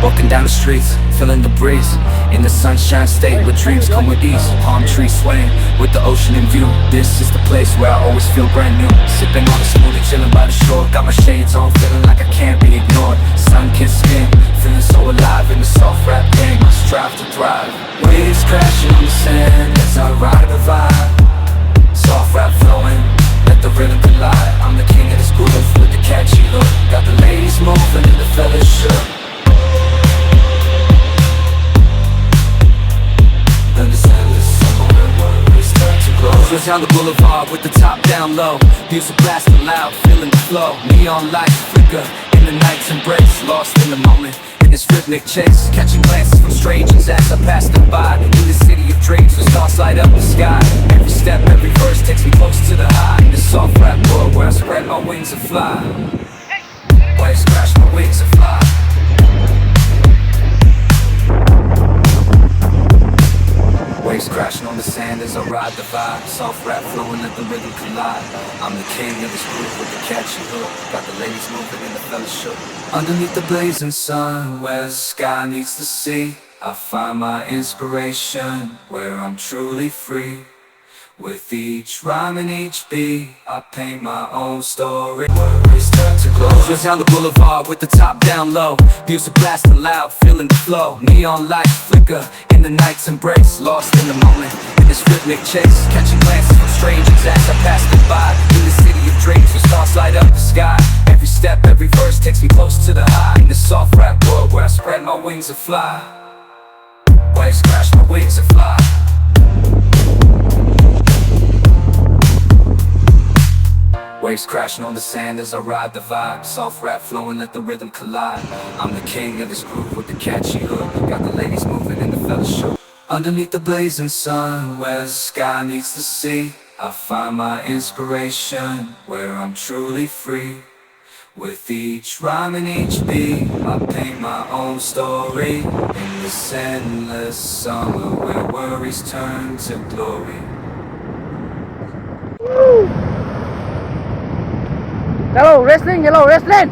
Walking down the streets, feeling the breeze. In the sunshine state where dreams come with ease. Palm trees swaying with the ocean in view. This is the place where I always feel brand new. Sipping on a smoothie, chilling by the shore. Got my shades on, feeling like I can't be ignored. Sun-kissed skin, feeling so alive in the soft rap game. I strive to thrive. Waves crashing on the sand as I ride the vibe. Soft rap flowing, let the rhythm collide. I'm the king of this groove with the catchy hook. Got the ladies moving and the fellas shook. Just down the boulevard with the top down low. Music blasting loud, feeling the flow. Neon lights flicker in the night's embrace. Lost in the moment, in this rhythmic chase. Catching glances from strangers as I pass them by. In the city of dreams, the stars light up the sky. Every step, every verse takes me close to the high. In the soft rap world where I spread my wings and fly. Waves crash, my wings and fly. Waves crashing on the sand as I ride the vibe. Soft rap flowing, let the rhythm collide. I'm the king of this groove with the catchy hook. Got the ladies moving and the fellas shook. Underneath the blazing sun, where the sky meets the sea, I find my inspiration, where I'm truly free. With each rhyme and each beat, I paint my own story. Worries turn to glory. Just down the boulevard with the top down low. Music blasting loud, feeling the flow. Neon lights flicker in the night's embrace. Lost in the moment, in this rhythmic chase. Catching glances from strangers as I pass them by. In the city of dreams, the stars light up the sky. Every step, every verse takes me close to the high. In this soft rap world where I spread my wings and fly. Waves crash, my wings and fly. Waves crashing on the sand as I ride the vibe. Soft rap flowing, let the rhythm collide. I'm the king of this groove with the catchy hook. Got the ladies moving and the fellas shook. Underneath the blazing sun, where the sky meets the sea, I find my inspiration, where I'm truly free. With each rhyme and each beat, I paint my own story. In this endless summer where worries turn to glory. Yellow wrestling, yellow wrestling.